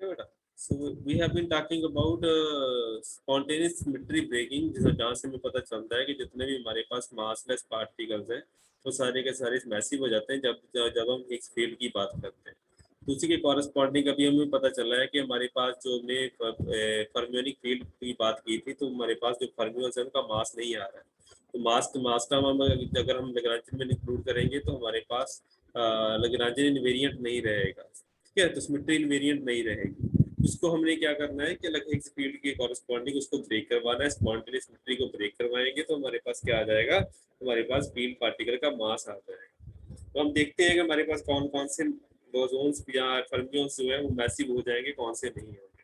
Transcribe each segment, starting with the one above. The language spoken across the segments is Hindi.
है बेटा। So we have been talking about spontaneous symmetry breaking, जहाँ से हमें पता चलता है कि जितने भी हमारे पास मासलेस पार्टिकल्स हैं वो सारे के सारे मैसिव हो जाते हैं जब जब हम हिग्स फील्ड की बात करते हैं। तो उसी के कॉरस्पॉन्डिंग अभी हमें पता चला है कि हमारे पास जो हमने फर्मियोनिक फील्ड की बात की थी, तो हमारे पास जो फर्मियोन्स हैं उनका मास नहीं आ रहा है। तो मास टर्म हम अगर हम लैग्रांजियन में इंक्लूड करेंगे तो हमारे पास लैग्रांजियन इनवेरिएंट नहीं रहेगा, ठीक है, तो सिमेट्री इनवेरिएंट नहीं रहेगी। उसको हमने क्या करना है कि अलग एक फील्ड के कॉरस्पॉन्डिंग उसको ब्रेक करवाना है, स्पॉन्टेनियस सिमेट्री को ब्रेक करवाएंगे तो हमारे पास क्या आ जाएगा, हमारे पास फील्ड पार्टिकल का मास आ जाएगा। तो हम देखते हैं कि हमारे पास कौन कौन से बोसोन्स या फर्मियोन्स जो है वो मैसिव हो जाएंगे, कौन से नहीं होंगे।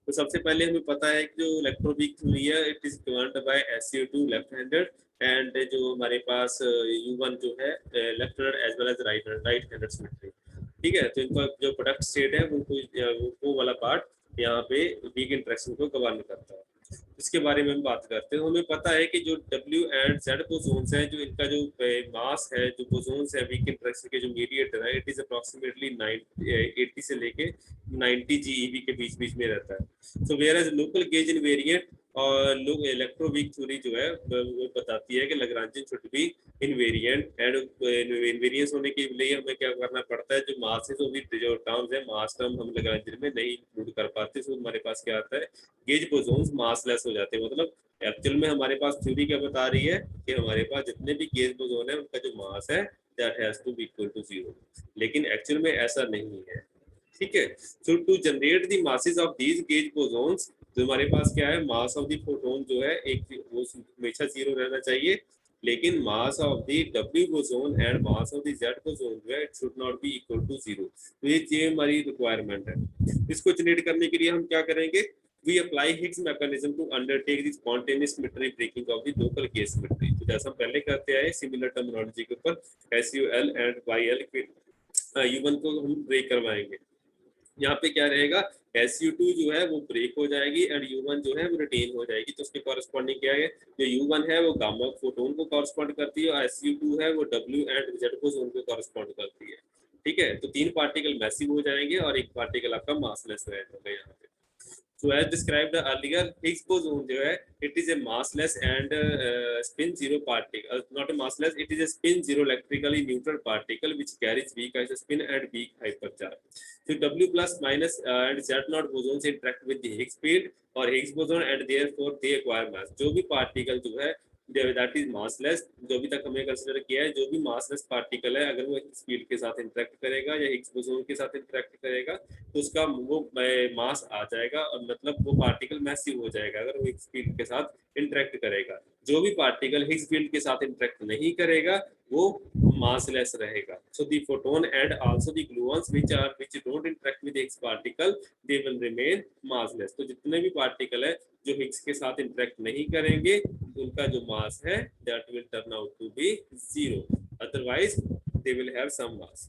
तो सबसे पहले हमें पता है कि जो इलेक्ट्रोवीक थ्योरी है it is governed by SU2 left handed, and जो हमारे पास U1 जो है left handed as well as right handed symmetry, ठीक है। तो इनका जो प्रोडक्ट स्टेट है वो वाला पार्ट यहाँ पे वीक इंटरेक्शन को गवर्न करता है। इसके बारे में हम बात करते हैं। हमें पता है कि जो W एंड Z बोसोन्स हैं, जो इनका जो मास है, जो बोसोन्स है वीक इंटरेक्शन के जो मीडिएटर है, इट इज अप्रोक्सीमेटली 80 से लेके 90 GeV के बीच बीच में रहता है। So whereas local gauge invariant और लोग इलेक्ट्रोवीक थ्योरी जो है वो बताती है कि Lagrangian should be invariant, and invariance होने के लिए हमें क्या करना पड़ता है, जो मासेस जो टर्म्स है मास टर्म हम लैग्रांजियन में नहीं इंक्लूड कर पाते, तो हमारे पास क्या आता है, गेज बोसोन्स मासलेस हो जाते हैं। मतलब एक्चुअल में हमारे पास थ्योरी क्या बता रही है कि हमारे पास जितने भी गेज बोसोन है उनका जो मास है that has to be equal to 0, लेकिन एक्चुअल में ऐसा नहीं है, ठीक है। So to generate the masses of these gauge bosons, तो हमारे पास क्या है, मास ऑफ द फोटोन जो है एक वो हमेशा 0 रहना चाहिए, लेकिन mass of the W boson and mass of the Z boson जो है it should not be equal to 0। तो ये हमारी रिक्वायरमेंट है। इसको जनरेट करने के लिए हम क्या करेंगे, we apply Higgs mechanism to undertake the spontaneous symmetry breaking of the local case symmetry। तो जैसा हम पहले करते आए सिमिलर टर्मिनोलॉजी के ऊपर SUL एंड YL U1 को हम ब्रेक करवाएंगे। यहाँ पे क्या रहेगा, SU2 जो है वो ब्रेक हो जाएगी एंड U1 जो है वो रिटेन हो जाएगी। तो उसके कॉरेस्पॉन्डिंग क्या है, जो U1 है वो गामा फोटोन को कॉरेस्पॉन्ड करती है और SU2 है वो W एंड Z बोसोन को कॉरेस्पॉन्ड करती है, ठीक है। तो 3 पार्टिकल मैसिव हो जाएंगे और एक पार्टिकल आपका मासलेस रहेगा यहाँ पे। So as described earlier, Higgs boson जो है it is a massless and spin zero particle, not a massless, it is a spin zero electrically neutral particle which carries weak isospin and weak hypercharge। So W plus minus and Z naught bosons interact with the Higgs field or Higgs boson and therefore they acquire mass। जो भी पार्टिकल जो है दैट इज मासलेस, जो भी तक हमने कंसीडर किया है, जो भी मासलेस पार्टिकल है अगर वो स्पीड के साथ इंटरेक्ट करेगा या हिग्स बोसोन के साथ इंटरेक्ट करेगा तो उसका वो मास आ जाएगा और मतलब वो पार्टिकल मैसिव हो जाएगा अगर वो हिग्स फील्ड के साथ इंटरेक्ट करेगा। जो भी पार्टिकल हिग्स फील्ड के साथ इंटरेक्ट नहीं करेगा वो massless रहेगा। So the photon and also the gluons which don't interact with Higgs particle they will remain massless। तो जितने भी पार्टिकल है जो हिग्स के साथ इंटरेक्ट नहीं करेंगे उनका जो मास है that will turn out to be 0, otherwise they will have some mass।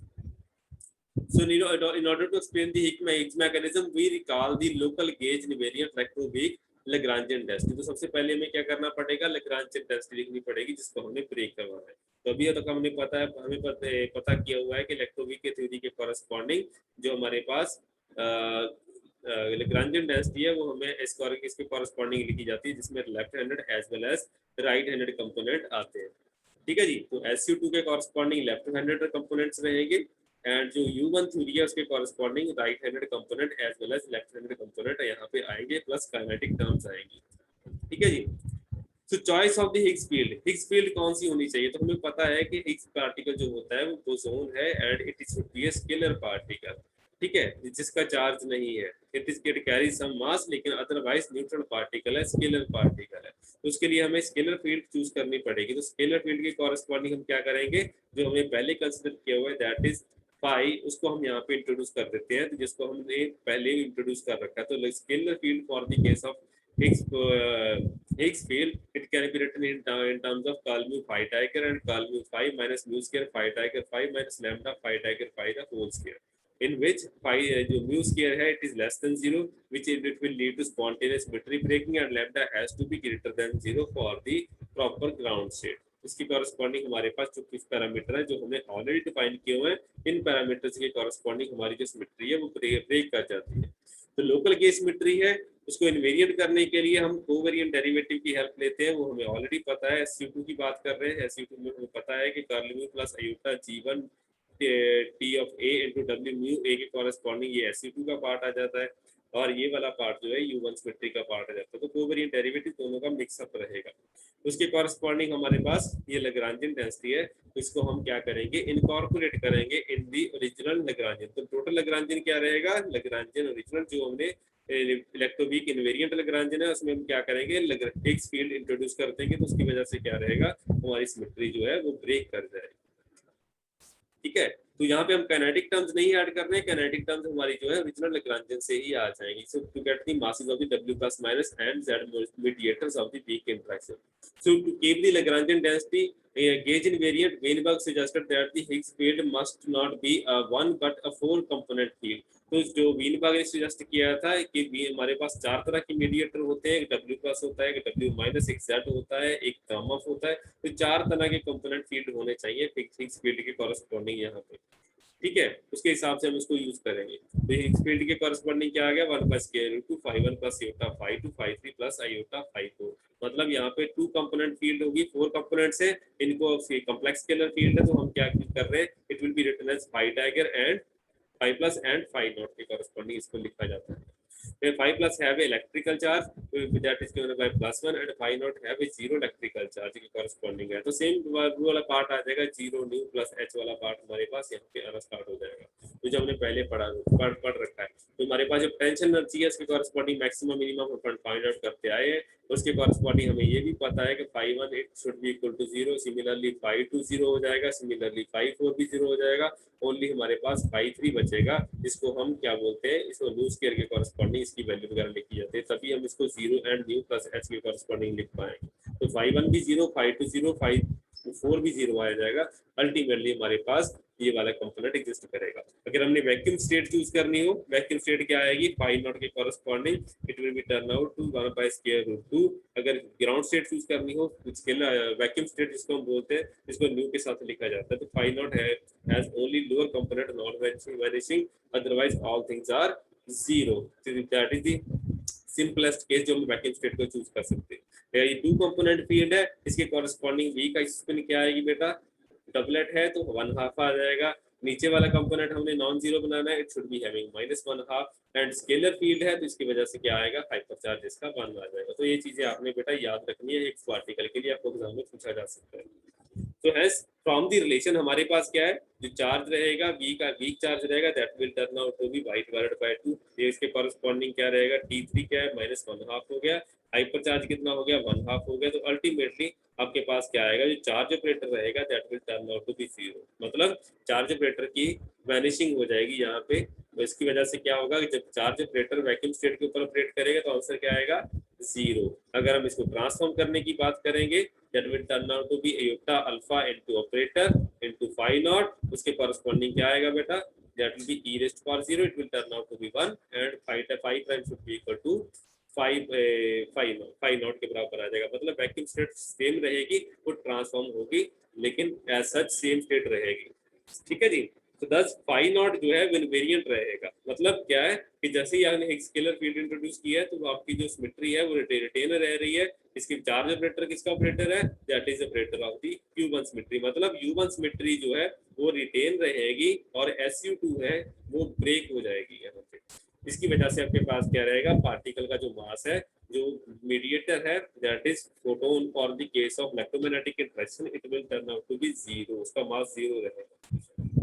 So in order to explain the Higgs mechanism we recall the local gauge invariant electroweak Lagrangian density। तो सबसे पहले हमें क्या करना पड़ेगा, Lagrangian density लिखनी पड़ेगी जिसको हमने ब्रेक करवाना है। तो अभी तक हमने हमें पता किया हुआ है कि इलेक्ट्रोवीक के थ्योरी के कॉरेस्पॉन्डिंग जो हमारे पास Lagrangian डेंसिटी है वो हमें इसके कॉरेस्पॉन्डिंग लिखी जाती है जिसमें left handed as well as right handed component आते हैं, ठीक है जी। तो SU2 के कॉरेस्पॉन्डिंग लेफ्ट हैंडेड कंपोनेंट्स रहेंगे एंड जो U1 थ्योरी है उसके corresponding right handed component as well as left handed component यहाँ पे आएंगे प्लस काइनेटिक टर्म्स आएंगी, ठीक है जी। तो choice of the Higgs field कौन सी होनी चाहिए, तो हमें पता है कि हिग्स पार्टिकल जो होता है वो बोसोन है and it is should be a scalar particle, ठीक है, जिसका चार्ज नहीं है, इट कैरी सम मास लेकिन अदरवाइज न्यूट्रल पार्टिकल है, स्केलर पार्टिकल है। तो उसके लिए हमें स्केलर फील्ड चूज करनी पड़ेगी। तो स्केलर फील्ड के कॉरेस्पॉन्डिंग हम क्या करेंगे, जो हमने पहले कंसिडर किया हुआ है दैट इज फाई, उसको हम यहाँ पे इंट्रोड्यूस कर देते हैं, तो जिसको हमने पहले इंट्रोड्यूस कर रखा है। तो scalar field for the case of Higgs field it can be written in terms of call mu phi tiger and call mu phi minus mu square phi tiger phi minus lambda phi tiger phi the whole square, in which phi जो mu square है it is less than 0 which it will lead to spontaneous symmetry breaking and lambda has to be greater than 0 for the proper ground state। इसकी कॉरेस्पॉन्डिंग हमारे पास जो कुछ पैरामीटर है जो हमने ऑलरेडी डिफाइन किए हुए हैं, इन पैरामीटर्स के कॉरेस्पॉन्डिंग हमारी जो सिमेट्री है वो ब्रेक कर जाती है। तो लोकल केस सिमेट्री है, उसको इनवेरिएंट करने के लिए हम कोवेरिएंट डेरिवेटिव की हेल्प लेते हैं, वो हमें ऑलरेडी पता है। SU2 की बात कर रहे हैं, SU2 में हमें पता है कि curl mu plus iota G1 T of A into W mu A के कॉरेस्पॉन्डिंग ये SU2 का पार्ट आ जाता है, और ये वाला पार्ट जो है U1 सिमेट्री का पार्ट आ जाता है। तो कोवेरिएंट डेरिवेटिव दोनों का मिक्सअप रहेगा। उसके कॉरेस्पॉन्डिंग हमारे पास ये लैग्रांजियन डेंसिटी है, तो इसको हम क्या करेंगे, इनकॉर्पोरेट करेंगे इन दी ओरिजिनल लैग्रांजियन। तो टोटल लैग्रांजियन क्या रहेगा, लैग्रांजियन ओरिजिनल जो हमने इलेक्ट्रोवीक इनवेरिएंट लैग्रांजियन है उसमें हम क्या करेंगे, हिग्स फील्ड इंट्रोड्यूस कर देंगे, तो उसकी वजह से क्या रहेगा, हमारी सिमेट्री जो है वो ब्रेक कर जाएगी। ठीक है, तो यहाँ पे हम काइनेटिक टर्म्स नहीं ऐड कर रहे हैं, काइनेटिक टर्म्स हमारी जो है ओरिजिनल लैग्रांजियन से ही आ जाएंगी। So to get the masses of the W plus minus and Z mediators of the weak interaction. So to keep the Lagrangian density gauge invariant, Weinberg suggested that the Higgs field must not be a one but a four component field. तो जो वीनबर्ग ने सजेस्ट किया था कि हमारे पास चार तरह के मीडिएटर होते हैं, एक W प्लस होता है, एक W माइनस, एक Z होता है, एक गामा होता है। तो चार तरह के कंपोनेंट फील्ड होने चाहिए हिग्स फील्ड के कॉरेस्पॉन्डिंग यहाँ पे। ठीक है, उसके हिसाब से हम इसको यूज करेंगे। तो हिग्स फील्ड के कॉरेस्पॉन्डिंग क्या आ गया, 1 plus square root 2 phi 1 plus iota phi 2 phi 3 plus iota phi 4। मतलब यहाँ पे 2 कंपोनेंट फील्ड होगी, 4 कंपोनेंट्स है, इनको कॉम्प्लेक्स स्केलर फील्ड है, तो हम क्या कर रहे हैं, it will be written as phi dagger and phi plus and phi naught के कॉरेस्पॉन्डिंग इसको लिखा जाता है। Where phi plus have a electrical charge that is given by +1 and phi naught have a zero electrical charge के corresponding है। तो सेम वाला पार्ट आ जाएगा, 0 न्यू प्लस h वाला पार्ट हमारे पास यहाँ पे आना स्टार्ट हो जाएगा, तो जो हमने पहले पढ़ रखा है। तो हमारे पास जो पोटेंशियल एनर्जी है इसके कॉरेस्पॉन्डिंग मैक्सिमम मिनिमम अपन फाइंड आउट करते आए हैं। उसके कॉरेस्पॉन्डिंग हमें ये भी पता है कि phi 1 it should be equal to 0, similarly phi 2 0 हो जाएगा, सिमिलरली phi 4 भी 0 हो जाएगा। ओनली हमारे पास phi 3 बचेगा, जिसको हम क्या बोलते हैं, इसको न्यू स्क्वायर के कॉरेस्पॉन्डिंग इसकी वैल्यू वगैरह लिखी जाती है, तभी हम इसको 0 एंड न्यू प्लस h के कॉरेस्पॉन्डिंग लिख पाएंगे। तो phi 1 भी 0, phi 2 0, phi 4 भी 0 आ जाएगा। अल्टीमेटली हमारे पास ये वाला कंपोनेंट एग्जिस्ट करेगा। अगर हमने वैक्यूम स्टेट चूज करनी हो, वैक्यूम स्टेट क्या आएगी, phi नॉट के corresponding it will be turn out to 1 by square root 2। अगर ग्राउंड स्टेट चूज करनी हो, वैक्यूम स्टेट जिसको हम बोलते हैं, इसको न्यू के साथ लिखा जाता है। तो phi naught has only lower component not vanishing, otherwise all things are 0। That is the simplest case जो हम वैक्यूम स्टेट को चूज कर सकते हैं। ये 2 कंपोनेंट फील्ड है, इसके कॉरेस्पॉन्डिंग v का स्पिन क्या आएगी बेटा, डबलेट है तो 1/2 आ जाएगा। नीचे वाला कंपोनेंट हमने नॉन जीरो बनाना है, it should be having -1/2 and scalar field है, तो इसकी वजह से क्या आएगा, हाइपर चार्ज इसका 1 आ जाएगा। तो ये चीजें आपने बेटा याद रखनी है, एक पार्टिकल के लिए आपको एग्जाम में पूछा जा सकता है। तो हैज फ्रॉम द रिलेशन हमारे पास क्या है, जो चार्ज रहेगा v का वीक चार्ज रहेगा, that will turn out to be y divided by 2। ये इसके कॉरेस्पॉन्डिंग क्या रहेगा, t3 क्या है, -1/2 हो गया, हाइपर चार्ज कितना हो गया, 1/2 हो गया। तो अल्टीमेटली आपके पास क्या आएगा, जो चार्ज ऑपरेटर रहेगा that will turn out to be 0। मतलब चार्ज ऑपरेटर की वैनिशिंग हो जाएगी यहाँ पे। तो इसकी वजह से क्या होगा, जब चार्ज ऑपरेटर वैक्यूम स्टेट के ऊपर ऑपरेट करेगा तो आंसर क्या आएगा, 0। अगर हम इसको ट्रांसफॉर्म करने की बात करेंगे, that will turn out to be iota alpha into operator into phi naught, उसके corresponding क्या आएगा बेटा, that will be e raised to power 0, it will turn out to be 1 and phi prime should be equal to phi naught के बराबर आ जाएगा। मतलब वैक्यूम स्टेट सेम रहेगी, वो ट्रांसफॉर्म होगी, लेकिन एज सच सेम स्टेट रहेगी। ठीक है जी। तो 10 phi नॉट जो है इनवेरिएंट रहेगा। मतलब क्या है कि जैसे ही आपने एक स्केलर फील्ड इंट्रोड्यूस किया है, तो आपकी जो सिमेट्री है वो रिटेन रह रही है। इसकी चार्ज ऑपरेटर किसका ऑपरेटर है, that is operator of the U1 symmetry. मतलब U1 सिमेट्री जो है वो रिटेन रहेगी और SU2 है वो ब्रेक हो जाएगी यहाँ पे। इसकी वजह से आपके पास क्या रहेगा, पार्टिकल का जो मास है, जो मीडिएटर है, that is photon. For the case of electromagnetic interaction it will turn out to be 0, उसका मास 0 रहेगा।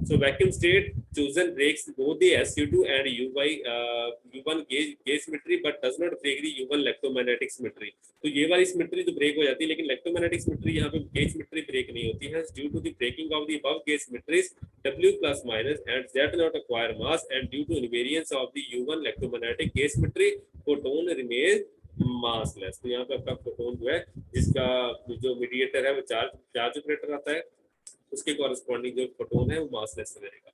So vacuum state chosen breaks both the SU2 and U1 gauge symmetry but does not break the U1 electromagnetic symmetry। तो ये वाली सिमेट्री तो ब्रेक हो जाती है, लेकिन इलेक्ट्रोमैग्नेटिक सिमेट्री यहाँ पे गेज सिमेट्री ब्रेक नहीं होती है। Due to the breaking of the above gauge symmetries W plus minus and Z not acquire mass and due to invariance of the U1 electromagnetic gauge symmetry photon remains massless। तो यहाँ पे आपका फोटोन जो है, जिसका जो मीडिएटर है वो चार्ज ऑपरेटर आता है, उसके कॉरेस्पॉन्डिंग जो फोटोन है वो मासलेस रहेगा।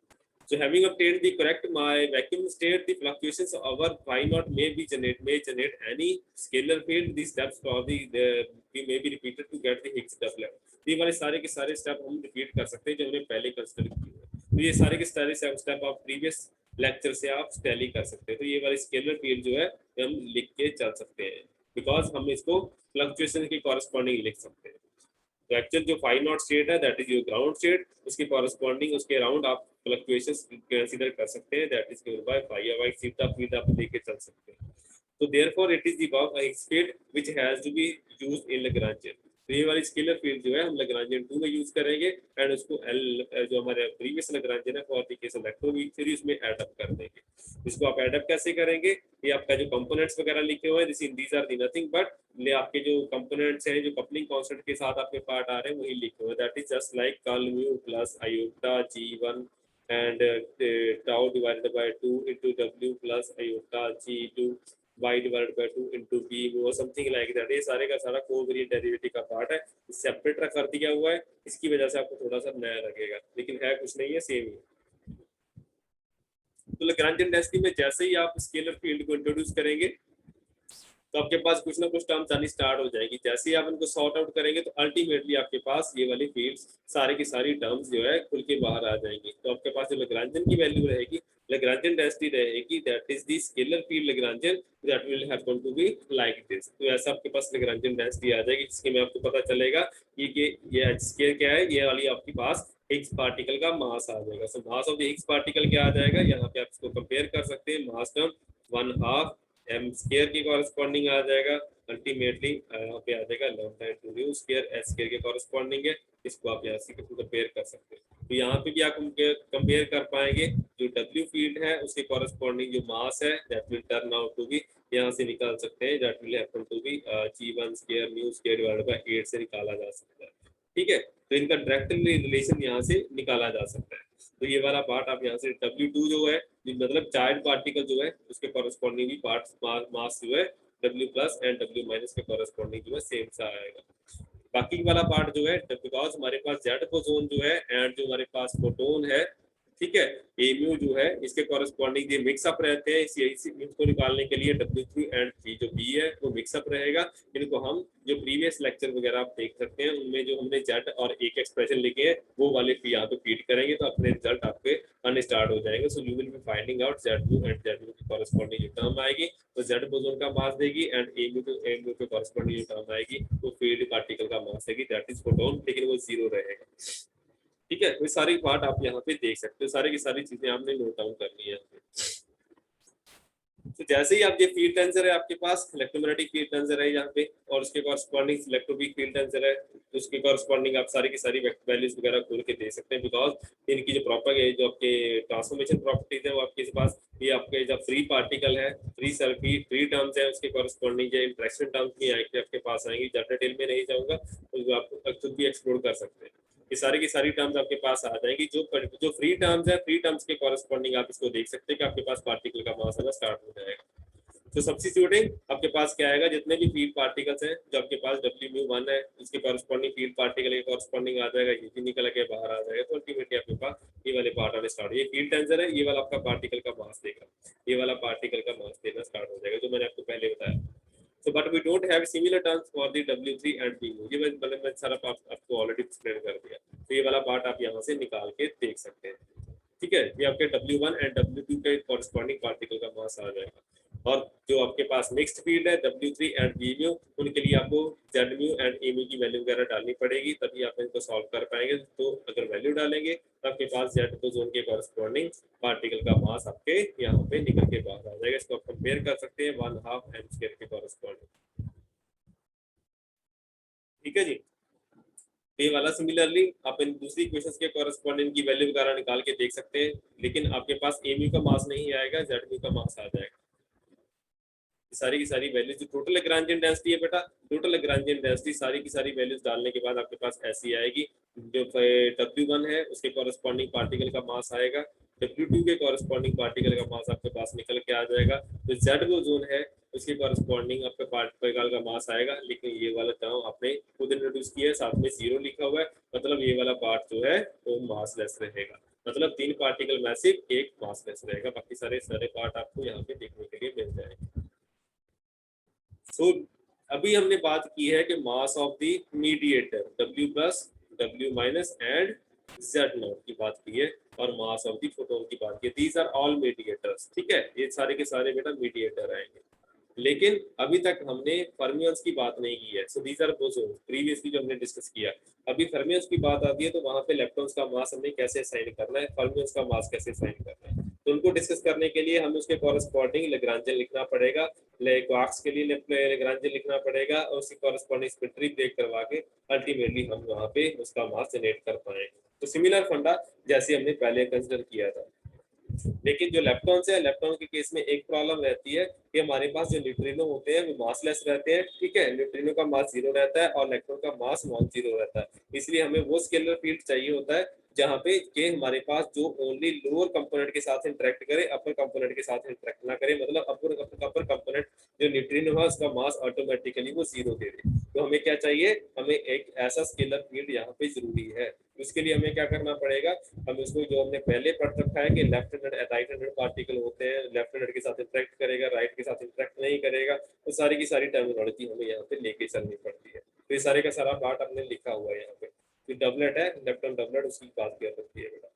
So having obtained the correct my vacuum state, the fluctuations of our phi naught may generate any scalar field. These steps probably we may be repeated to get the Higgs doublet. ये वाले सारे के सारे स्टेप हम रिपीट कर सकते हैं जो हमने पहले कंसिडर किए हैं। तो ये सारे के सारे स्टेप आप प्रीवियस लेक्चर से आप टैली कर सकते हैं। तो ये वाली स्केलर फील्ड जो है हम लिख के चल सकते हैं, बिकॉज हम इसको फ्लक्चुएशन के कॉरेस्पॉन्डिंग लिख सकते हैं। तो एक्चुअल जो फाई नॉट स्टेट है that is your ground state, उसके कॉरेस्पॉन्डिंग उसके अराउंड आप फ्लक्चुएशंस कंसीडर कर सकते हैं, that is given by phi या वाई सीधा फील्ड आप लेके चल सकते हैं। तो therefore it is the above Higgs field which has to be used in Lagrangian। तो ये वाली स्केलर फील्ड जो है हम Lagrangian 2 में यूज करेंगे एंड उसको L जो हमारे प्रीवियस Lagrangian है for the case electroweak theory उसमें ऐड अप कर देंगे। इसको आप ऐड अप कैसे करेंगे, ये आपका जो कंपोनेंट्स वगैरह लिखे हुए हैं this in these are the nothing but ले आपके जो कंपोनेंट्स हैं जो कपलिंग कांस्टेंट के साथ आपके पार्ट आ रहे हैं वही लिखे हुए, that is just like curl mu plus iota G1 and tau divided by 2 into W plus iota G2 y divided by 2 into b or something like that। ये सारे का सारा कोवेरिएंट डेरिवेटिव का पार्ट है, सेपरेट कर दिया हुआ है, इसकी वजह से आपको थोड़ा सा नया लगेगा लेकिन है कुछ नहीं है, सेम ही। तो लैग्रेंजियन डेंसिटी में जैसे ही आप स्केलर फील्ड को इंट्रोड्यूस करेंगे तो आपके पास कुछ ना कुछ टर्म्स आनी स्टार्ट हो जाएगी। जैसे ही आप इनको सॉर्ट आउट करेंगे तो अल्टीमेटली आपके पास ये वाली फील्ड्स सारी की सारी टर्म्स जो है खुल के बाहर आ जाएंगी। तो आपके पास जो लैग्रेंजियन की वैल्यू रहेगी, लैग्रेंजियन डेंसिटी रहेगी, that is the scalar field Lagrangian that will happen to be like this. तो ऐसा आपके पास लैग्रेंजियन डेंसिटी आ जाएगी जिसके में आपको पता चलेगा कि ये h स्क्वायर क्या है, ये वाली आपके पास हिग्स पार्टिकल का मास आ जाएगा। So mass of the Higgs particle क्या आ जाएगा, यहाँ पे आप इसको कंपेयर कर सकते हैं, मास टर्म 1/2 m स्क्वायर के कॉरेस्पॉन्डिंग आ जाएगा, अल्टीमेटली यहाँ पे आ जाएगा lambda into new square h square के कॉरेस्पॉन्डिंग है, इसको आप यहाँ से कंपेयर कर सकते हैं। तो यहाँ पे भी आप कंपेयर कर पाएंगे, जो W फील्ड है उसके कॉरेस्पॉन्डिंग जो मास है that will turn out to be, यहाँ से निकाल सकते हैं that will happen to be G1 square nu square divided by 8 से निकाला जा सकता है। ठीक है, तो इनका डायरेक्ट रिलेशन यहाँ से निकाला जा सकता है। तो ये वाला पार्ट आप यहाँ से W2 जो है मतलब चार्ज पार्टिकल जो है उसके कॉरेस्पॉन्डिंग भी पार्ट मास जो है W plus and W minus के कॉरेस्पॉन्डिंग जो है सेम सा आएगा। बाकी वाला पार्ट जो है बिकॉज हमारे पास जेड बोसोन जो है एंड जो हमारे पास फोटोन है, ठीक है, एम्यू जो है इसके कॉरेस्पॉन्डिंग ये मिक्सअप रहते हैं, इसको निकालने के लिए W3 एंड B जो B है वो मिक्सअप रहेगा। इनको हम जो प्रीवियस लेक्चर वगैरह आप देख सकते हैं उनमें जो हमने जेड और एक एक्सप्रेशन लिखे हैं वो वाले यहाँ पे फीड करेंगे तो अपने रिजल्ट आपके आने स्टार्ट हो जाएंगे। So you will be finding out Z2 and Z2 की कॉरेस्पॉन्डिंग जो टर्म आएगी तो जेड बोसोन का मास देगी एंड एम्यू के कॉरेस्पॉन्डिंग जो टर्म आएगी वो फील्ड पार्टिकल का मास देगी, दैट इज फोटोन, लेकिन वो 0 रहेगा। ठीक है, तो सारी पार्ट आप यहाँ पे देख सकते हो, सारी की सारी चीजें आपने नोट डाउन करनी है। तो जैसे ही आप ये फील्ड टेंसर है आपके पास इलेक्ट्रोमैग्नेटिक फील्ड टेंसर है यहाँ पे और उसके कॉरेस्पॉन्डिंग इलेक्ट्रोवीक फील्ड टेंसर है, तो उसके कॉरेस्पॉन्डिंग आप सारी की सारी वैल्यूज वगैरह खोल के दे सकते हैं, बिकॉज इनकी जो प्रॉपर जो आपके ट्रांसफॉर्मेशन प्रॉपर्टीज है वो आपके पास ये आपके जब फ्री पार्टिकल है फ्री टर्म्स है उसके कॉरेस्पॉन्डिंग जो इंटरेक्शन टर्म्स भी आपके पास आएंगी, ज्यादा डिटेल में नहीं जाऊंगा तो आप खुद भी एक्सप्लोर कर सकते हैं। ये सारी की सारी टर्म्स आपके पास आ जाएंगी, जो फ्री टर्म्स है फ्री टर्म्स के कॉरेस्पॉन्डिंग आप इसको देख सकते हैं कि आपके पास पार्टिकल का मास आना स्टार्ट हो जाएगा। तो सब्स्टिट्यूटिंग आपके पास क्या आएगा, जितने भी फील्ड पार्टिकल्स हैं जो आपके पास W1 है इसके कॉरेस्पॉन्डिंग फील्ड पार्टिकल के कॉरेस्पॉन्डिंग आ जाएगा, ये भी निकल के बाहर आ जाएगा। तो अल्टीमेटली आपके पास ये वाले पार्ट आने स्टार्ट, ये फील्ड टेंसर है, ये वाला आपका पार्टिकल का मास देगा, ये वाला पार्टिकल का मास देना स्टार्ट हो जाएगा जो मैंने आपको पहले बताया। So but we don't have similar terms for the W3 and PU, ये मैं सारा आपको ऑलरेडी एक्सप्लेन कर दिया। तो ये वाला पार्ट आप यहाँ से निकाल के देख सकते हैं। ठीक है, ये आपके W1 एंड W2 के कॉरेस्पॉन्डिंग पार्टिकल का मास आ जाएगा। और जो आपके पास मिक्स्ड फील्ड है W3 एंड Bmu उनके लिए आपको Zmu एंड Amu की वैल्यू वगैरह डालनी पड़ेगी तभी आप इनको सॉल्व कर पाएंगे। तो अगर वैल्यू डालेंगे तो आपके पास Z बोसोन के कॉरेस्पॉन्डिंग पार्टिकल का मास आपके यहाँ पे निकल के बाहर आ जाएगा। इसको आप कंपेयर कर सकते हैं 1/2 m स्क्वायर के कॉरेस्पॉन्डिंग। ठीक है जी, ये वाला सिमिलरली आप इन दूसरी क्वेश्चंस के कॉरेस्पॉन्डिंग की वैल्यू वगैरह निकाल के देख सकते हैं, लेकिन आपके पास Amu का मास नहीं आएगा, Zmu का मास आ जाएगा। सारी की सारी वैल्यूज जो टोटल लैग्रेंजियन डेंसिटी है बेटा, टोटल लैग्रेंजियन डेंसिटी सारी की सारी वैल्यूज डालने के बाद आपके पास ऐसी आएगी, जो W1 है उसके कॉरेस्पॉन्डिंग पार्टिकल का मास आएगा, W2 के कॉरेस्पॉन्डिंग पार्टिकल का मास आपके पास निकल के आ जाएगा, तो Z बोसोन है उसके कॉरेस्पॉन्डिंग आपका पार्टिकल का मास आएगा, लेकिन ये वाला टर्म आपने खुद इंट्रोड्यूस किया है, साथ में 0 लिखा हुआ है, मतलब ये वाला पार्ट जो है वो मासलेस रहेगा। मतलब 3 पार्टिकल मैसिव, 1 मासलेस रहेगा, बाकी सारे सारे पार्ट आपको यहाँ पे देखने के लिए मिल जाएंगे। सो अभी हमने बात की है कि मास of the mediator W plus W minus and Z not की बात की है, और मास ऑफ द फोटोन की बात की है। दीज आर ऑल मीडिएटर्स, ठीक है, ये सारे के सारे बेटा मीडिएटर आएंगे। लेकिन अभी तक हमने फर्मियंस की बात नहीं की है। So these are bosons, previously जो हमने डिस्कस किया। अभी फर्मियंस की बात आती है तो वहां पे इलेक्ट्रॉन्स का मास हमने कैसे असाइन करना है, फर्मियंस का मास कैसे असाइन करना है, तो उनको डिस्कस करने के लिए हमें उसके कॉरेस्पॉन्डिंग लेग्रांजन लिखना पड़ेगा। क्वार्क्स के लिए लेग्रांजन लिखना पड़ेगा, और उसकी कॉरेस्पॉन्डिंग स्पेक्ट्री ब्रेक करवा के अल्टीमेटली हम वहां पे उसका मास जनरेट कर पाएंगे। तो सिमिलर फंडा जैसे हमने पहले कंसिडर किया था। लेकिन जो लेप्टॉन्स है, लेप्टॉन के केस में एक प्रॉब्लम रहती है कि हमारे पास जो न्यूट्रिनो होते हैं वो मासलेस रहते हैं, ठीक है, न्यूट्रिनो का मास 0 रहता है और इलेक्ट्रॉन का मास नॉन जीरो रहता है। इसलिए हमें वो स्केलर फील्ड चाहिए होता है जहां पे के हमारे पास जो ओनली लोअर कंपोनेंट के साथ इंटरेक्ट करे, अपर कंपोनेंट के साथ इंटरेक्ट ना करे, मतलब अपर कंपोनेंट जो न्यूट्रिनो है उसका मास ऑटोमेटिकली वो 0 दे दे। तो हमें क्या चाहिए, हमें एक ऐसा स्केलर फील्ड यहाँ पे जरूरी है। उसके लिए हमें क्या करना पड़ेगा, हम इसको जो हमने पहले पढ़ रखा है कि left hand right hand particle होते हैं, लेफ्ट हैंड के साथ इंटरेक्ट करेगा, राइट के साथ इंटरेक्ट नहीं करेगा, तो सारी की सारी टर्मिनोलॉजी हमें यहाँ पे लेके चलनी पड़ती है। तो ये सारे का सारा पार्ट हमने लिखा हुआ है यहाँ पे। तो डबलेट है, लेफ्ट हैंड डबलेट, उसकी बात कर सकती है बेटा।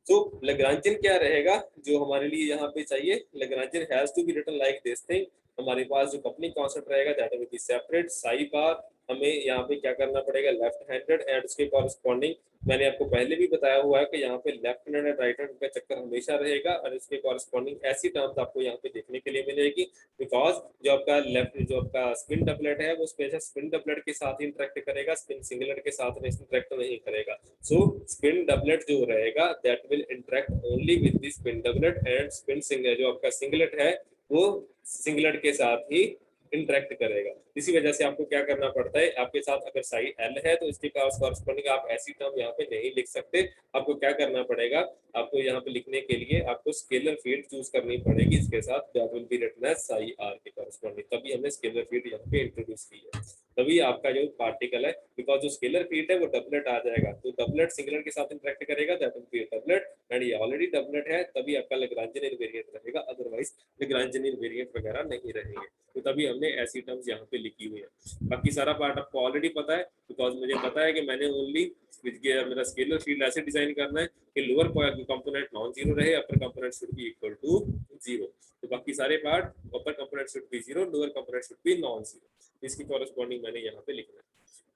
तो लेग्रांजन क्या रहेगा जो हमारे लिए यहाँ पे चाहिए, Lagrangian has to be written like this thing. हमारे पास जो कपलिंग कांस्टेंट रहेगा that will be separate psi bar. हमें यहाँ पे क्या करना पड़ेगा, लेफ्ट हैंडेड एंड उसके कॉरेस्पॉन्डिंग, मैंने आपको पहले भी बताया हुआ है कि यहाँ पे left hand and right hand का चक्कर हमेशा रहेगा, और इसके कॉरेस्पॉन्डिंग ऐसी टर्म्स आपको यहाँ पे देखने के लिए मिलेगी। बिकॉज जो आपका स्पिन डबलेट है वो स्पेशल स्पिन डबलेट के साथ ही इंटरेक्ट करेगा, स्पिन सिंगलेट के साथ इंटरेक्ट नहीं करेगा। सो स्पिन डबलेट जो रहेगा that will interact only with the spin doublet, and spin singlet जो आपका सिंगलेट है वो सिंगलेट के साथ ही इंटरेक्ट करेगा। इसी वजह से आपको क्या करना पड़ता है, आपके साथ अगर साइड एल है तो इसके कॉरेस्पॉन्डिंग आप ऐसी टर्म यहाँ पे नहीं लिख सकते। आपको क्या करना पड़ेगा, आपको यहाँ पे लिखने के लिए आपको स्केलर फील्ड चूज करनी पड़ेगी इसके साथ, that will be written as psi R के कॉरेस्पॉन्डिंग। तभी हमने स्केलर फील्ड यहाँ पे इंट्रोड्यूस की है, तभी आपका जो पार्टिकल है, बिकॉज जो स्केलर फील्ड है वो डबलेट आ जाएगा, तो डबलेट सिंगलेट के साथ इंटरेक्ट करेगा, that will B doublet, and ये ऑलरेडी डबलेट है, तभी आपका लैग्रांजियन इनवेरिएंट रहेगा, अदरवाइज लैग्रांजियन इनवेरिएंट वगैरह नहीं रहेंगे। तो तभी हमने ऐसी टर्म्स यहाँ पे लिखी हुई है। बाकी सारा पार्ट आपको ऑलरेडी पता है, बिकॉज मुझे पता है कि मैंने ओनली मेरा स्केलर फील्ड ऐसे डिजाइन करना है कि लोअर कंपोनेंट नॉन जीरो रहे, upper component should be equal to 0। तो बाकी सारे part, upper component should be 0, lower component should be non zero, इसकी कॉरेस्पॉन्डिंग मैंने यहाँ पे लिखना है।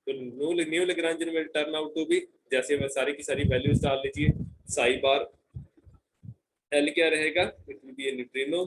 तो new Lagrangian will turn out to be, जैसे वह सारी की सारी वैल्यूज डाल लीजिए, साई बार एल क्या रहेगा, it will B A neutrino,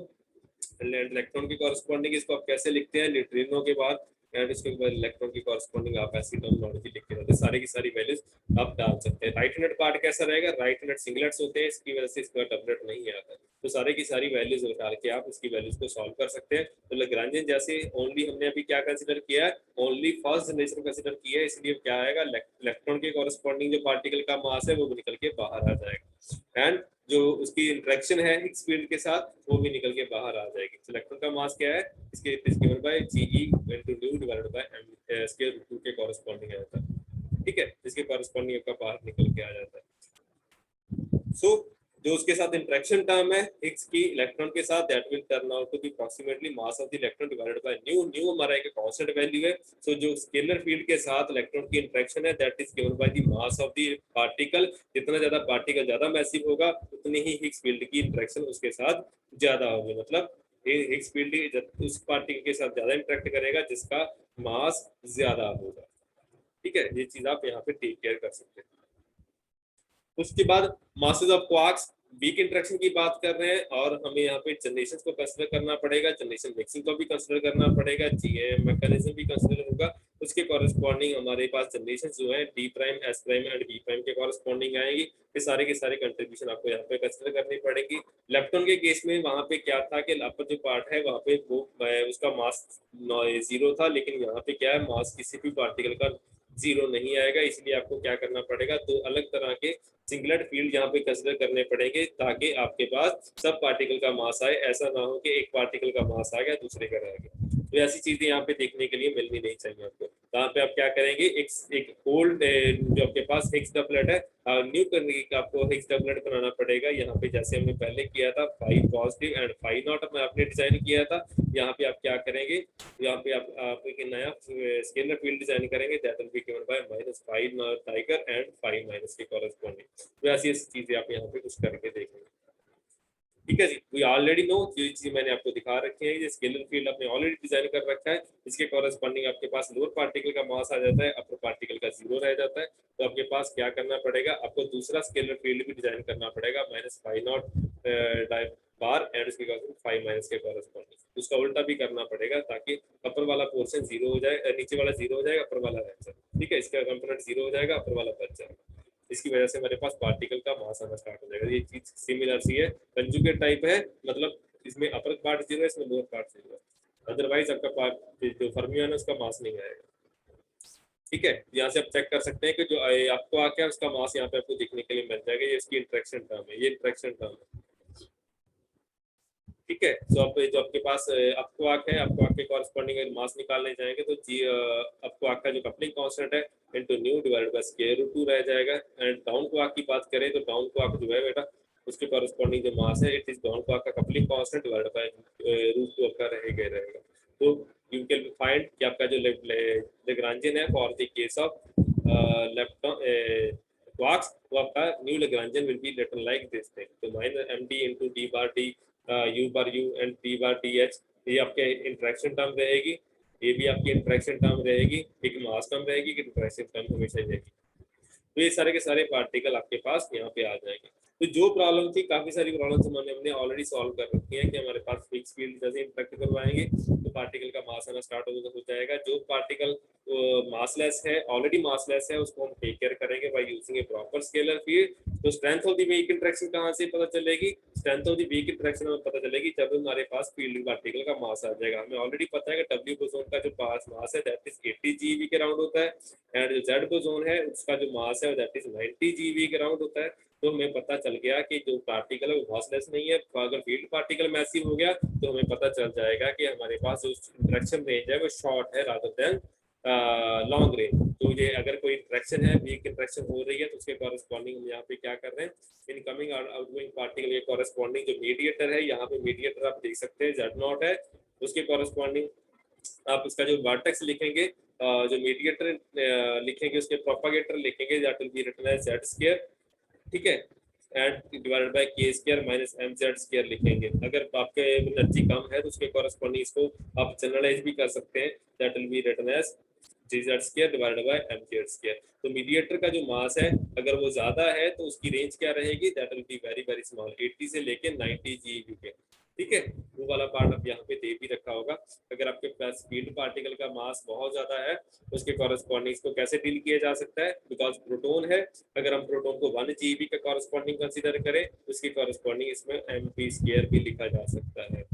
electron के कॉरेस्पॉन्डिंग इसको आप कैसे लिखते हैं, न्यूट्रिनो के बाद एंड उसके बाद इलेक्ट्रॉन की कॉरेस्पॉन्डिंग आप ऐसी टर्मिनोलॉजी लिख के जाते हैं, सारी की सारी वैल्यूज आप डाल सकते हैं। राइट हैंडेड पार्ट कैसा रहेगा, राइट हैंडेड सिंगलेट्स होते हैं, इसकी वजह से इसका डबलेट नहीं आता है, तो सारे की सारी वैल्यूज डाल के आप इसकी वैल्यूज को सॉल्व कर सकते हैं। तो लैग्रांजियन जैसे ओनली हमने अभी क्या कंसीडर किया है, ओनली फर्स्ट जनरेशन कंसीडर किया है, इसलिए क्या आएगा, इलेक्ट्रॉन के कॉरेस्पॉन्डिंग जो पार्टिकल का मास है वो निकल के बाहर आ जाएगा, एंड जो उसकी इंटरेक्शन है हिग्स फील्ड के साथ वो भी निकल के बाहर आ जाएगी। तो इलेक्ट्रॉन का मास क्या है, इसके given by GE into nu divided by m square root 2 के कॉरेस्पॉन्डिंग आ जाता है, ठीक है, इसके कॉरेस्पॉन्डिंग आपका बाहर निकल के आ जाता है। सो जो उसके साथ इंटरेक्शन टर्म है हिग्स की इलेक्ट्रॉन के साथ, that will turn out to be approximately mass of the electron divided by nu हमारा एक कांस्टेंट वैल्यू है। सो जो स्केलर फील्ड के साथ इलेक्ट्रॉन की इंटरेक्शन है that is given by the mass of the particle. जितना ज्यादा पार्टिकल ज्यादा मैसिव होगा उतनी ही हिग्स फील्ड की इंटरेक्शन उसके साथ ज्यादा होगी, मतलब हिग्स फील्ड उस पार्टिकल के साथ ज्यादा इंटरेक्ट करेगा जिसका मास ज्यादा होगा, ठीक है, ये चीज आप यहाँ पे टेक केयर कर सकते हैं। उसके बाद masses of quarks weak interaction की बात कर रहे हैं, और हमें यहाँ पे जनरेशन को कंसिडर करना पड़ेगा, जनरेशन मिक्सिंग को भी कंसिडर करना पड़ेगा, जीएम मैकेनिज्म भी कंसिडर होगा। उसके कॉरेस्पॉन्डिंग हमारे पास जनरेशन जो है D prime S prime and B prime के कॉरेस्पॉन्डिंग आएंगी। ये सारे के सारे कंट्रीब्यूशन आपको यहाँ पे कंसिडर करनी पड़ेगी। लेप्टॉन के केस में वहां पे क्या था कि अपर जो पार्ट है वहां पे वो उसका मास 0 था, लेकिन यहाँ पे क्या है, मास किसी भी पार्टिकल का 0 नहीं आएगा, इसलिए आपको क्या करना पड़ेगा, तो अलग तरह के सिंगलेट फील्ड यहाँ पे कंसिडर करने पड़ेंगे ताकि आपके पास सब पार्टिकल का मास आए, ऐसा ना हो कि एक पार्टिकल का मास आ गया दूसरे का रह गया। तो ऐसी चीजें यहाँ पे देखने के लिए मिलनी नहीं चाहिए आपको। तो यहाँ पे आप क्या करेंगे, एक ओल्ड जो आपके पास हिग्स डबलेट है, न्यू करने की आपको हिग्स डबलेट बनाना पड़ेगा। यहाँ पे जैसे हमने पहले किया था 5 पॉजिटिव एंड 5 नॉट में आपने डिजाइन किया था, यहाँ पे आप क्या करेंगे, यहाँ पे आप एक नया स्केलर फील्ड डिजाइन करेंगे, that will be given by -5 tiger and 5 minus के कॉरेस्पॉन्डिंग। तो ऐसी चीजें आप यहाँ पे कुछ करके देखेंगे। ठीक है जी, वी ऑलरेडी नो, जो चीज मैंने आपको दिखा रखी है, ये स्केलर फील्ड आपने ऑलरेडी डिजाइन कर रखा है, इसके कॉरेस्पॉन्डिंग आपके पास लोअर पार्टिकल का मास आ जाता है, अपर पार्टिकल का 0 रह जाता है। तो आपके पास क्या करना पड़ेगा, आपको दूसरा स्केलर फील्ड भी डिजाइन करना पड़ेगा -5 नॉट बार एंड उसके 5 माइनस के कॉरेस्पॉन्डिंग। उसका उल्टा भी करना पड़ेगा ताकि अपर वाला पोर्शन 0 हो जाए, नीचे वाला 0 हो जाएगा, अपर वाला रह जाए। ठीक है, इसका कंपोनेंट 0 हो जाएगा, अपर वाला बच जाएगा। इसकी वजह से हमारे पास पार्टिकल का मास आना स्टार्ट हो जाएगा। ये चीज सिमिलर सी है, कंजुगेट टाइप है, मतलब इसमें अपर पार्ट 0 है, इसमें लोअर पार्ट 0 है, अदरवाइज आपका पार्ट जो फर्मियन है उसका मास नहीं आएगा। ठीक है, यहाँ से आप चेक कर सकते हैं कि जो आपको आके उसका मास यहाँ पे आपको देखने के लिए मिल जाएगा। ये इसकी इंट्रैक्शन टर्म है, ये इंट्रैक्शन टर्म है। ठीक है, तो आप जो आपके पास आपको आक है, आपको आक के कॉरेस्पॉन्डिंग मास निकालने जाएंगे तो जी आपको आक का जो कपलिंग कांस्टेंट है into nu divided by square root 2 रह जाएगा। एंड डाउन को आक की बात करें तो डाउन को आक जो है बेटा, उसके कॉरेस्पॉन्डिंग जो मास है इट इज डाउन को आक का coupling constant divided by root 2 आपका रहेगा। तो यू कैन फाइंड कि आपका जो लैग्रांजियन है for the case of quarks, वो आपका new Lagrangian will be written like this thing, तो -md * d bar d u bar u and p bar dh, ये आपके इंटरेक्शन टर्म रहेगी। ये भी आपकी इंटरेक्शन टर्म रहेगी, एक मास टर्म रहेगी, एक इंटरेक्शन टर्म हमेशा रहेगी। तो ये सारे के सारे पार्टिकल आपके पास यहाँ पे आ जाएंगे। तो जो प्रॉब्लम थी, काफी सारी प्रॉब्लम्स हमने ऑलरेडी सॉल्व कर रखी है कि हमारे पास फिक्स फील्ड जैसे इंटरेक्ट करवाएंगे तो पार्टिकल का मास आना स्टार्ट हो जाएगा। जो पार्टिकल मासलेस है, ऑलरेडी मासलेस है, उसको हम टेक केयर करेंगे by using a proper scalar field. तो strength of the weak interaction कहाँ से पता चलेगी, strength of the weak interaction हमें पता चलेगी जब हमारे पास फील्ड पार्टिकल का मास आ जाएगा। हमें ऑलरेडी पता है कि डब्ल्यू बोसोन का जो पास मास है दैट इज 80 GeV के अराउंड होता है, एंड जो जेड बोसोन है उसका जो मास है दैट इज 90 GeV के अराउंड होता है। तो हमें पता चल गया कि जो पार्टिकल है वो मासलेस नहीं है। अगर फील्ड पार्टिकल मैसिव हो गया तो हमें पता चल जाएगा कि हमारे पास जो इंटरेक्शन रेंज है वो शॉर्ट है रादर देन लॉन्ग रेंज। तो ये अगर कोई इंटरेक्शन है, वीक इंटरेक्शन हो रही है, तो उसके कॉरेस्पॉन्डिंग हम यहाँ पे क्या कर रहे हैं, इनकमिंग और आउटगोइंग पार्टिकल के कॉरेस्पॉन्डिंग जो मीडिएटर है, यहाँ पे मीडिएटर आप देख सकते हैं Z0 है, उसके कॉरेस्पॉन्डिंग आप उसका जो वर्टेक्स लिखेंगे, जो मीडिएटर लिखेंगे, उसके प्रोपागेटर लिखेंगे, that will be written as Z²। ठीक है, and divided by k² minus mz² लिखेंगे। अगर आपके एनर्जी कम है तो उसके कॉरेस्पॉन्डिंग इसको आप जनरलाइज भी कर सकते हैं, that will be written as gz² divided by mz²। तो मीडिएटर का जो मास है अगर वो ज्यादा है तो उसकी रेंज क्या रहेगी, that will be very very small, 80 से लेके 90 GeV के। ठीक है, वो वाला पार्ट अब यहाँ पे दे भी रखा होगा। अगर आपके पास फील्ड पार्टिकल का मास बहुत ज्यादा है उसके कॉरेस्पॉन्डिंग को कैसे डील किया जा सकता है, बिकॉज प्रोटोन है, अगर हम प्रोटोन को 1 GeV का कॉरेस्पॉन्डिंग कंसीडर करें उसकी कॉरेस्पॉन्डिंग इसमें mp² भी लिखा जा सकता है।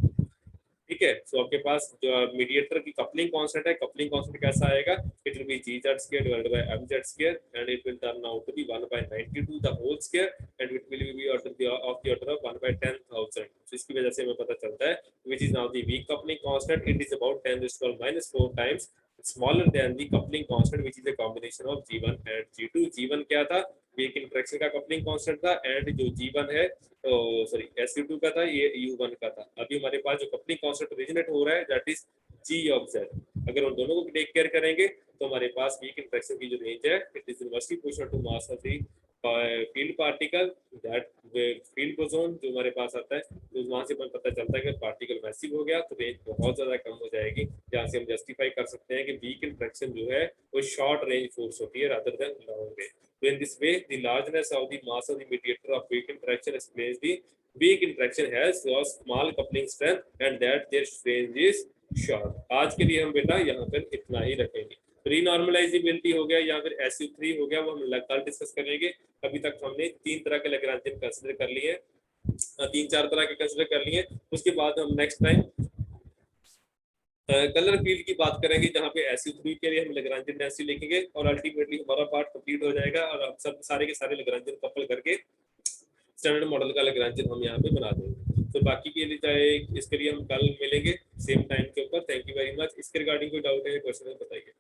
ठीक है, सो आपके पास जो मीडिएटर की कपलिंग कांस्टेंट है, कपलिंग कांस्टेंट कैसा आएगा, it will be gz² divided by mz² and it will turn out to be 1/92 the whole square and it will be of the order of 1/10,000। तो इसकी वजह से हमें पता चलता है which is now the weak coupling constant, it is about 10⁻⁻⁴ times smaller than the coupling constant which is a combination of G1 and G2। G1 क्या था, वीक इंटरेक्शन का कपलिंग कांस्टेंट था, एंड जो G1 है सॉरी SU2 का था, ये U1 का था। अभी हमारे पास जो कपलिंग कांस्टेंट ओरिजिनेट हो रहा है that is G of Z। अगर उन दोनों को टेक केयर करेंगे तो हमारे पास वीक इंटरेक्शन की जो रेंज है it is inversely proportional to mass of the field particle, that field boson जो हमारे पास आता है, तो वहां से पता चलता है कि पार्टिकल मैसिव हो गया तो रेंज बहुत ज्यादा कम हो जाएगी, जहाँ से हम जस्टिफाई कर सकते हैं कि वीक इंटरेक्शन जो है वो शॉर्ट रेंज फोर्स होती है rather than long range. So in this way, the largeness of the mass of the mediator of weak interaction explains the weak interaction has a small coupling strength and that their range is short। आज के लिए हम बेटा यहाँ पर इतना ही रखेंगे। रीनॉर्मलाइजेबिलिटी हो गया या फिर SU3 हो गया, वो हम कल डिस्कस करेंगे। अभी तक हमने 3 तरह के लैग्रांजियन कंसीडर कर लिए हैं, 3-4 तरह के कंसीडर कर लिए। उसके बाद हम नेक्स्ट टाइम कलर फील्ड की बात करेंगे जहाँ पे SU3 के लिए हम लैग्रांजियन एसयू लिखेंगे और अल्टीमेटली हमारा पार्ट कंप्लीट हो जाएगा और हम सब सारे के सारे लैग्रांजियन कपल करके स्टैंडर्ड मॉडल का लैग्रांजियन हम यहाँ पे बना देंगे। तो बाकी के लिए चाहे इसके लिए हम कल मिलेंगे सेम टाइम के ऊपर। Thank you very much. इसके रिगार्डिंग कोई डाउट है, क्वेश्चन है बताइए।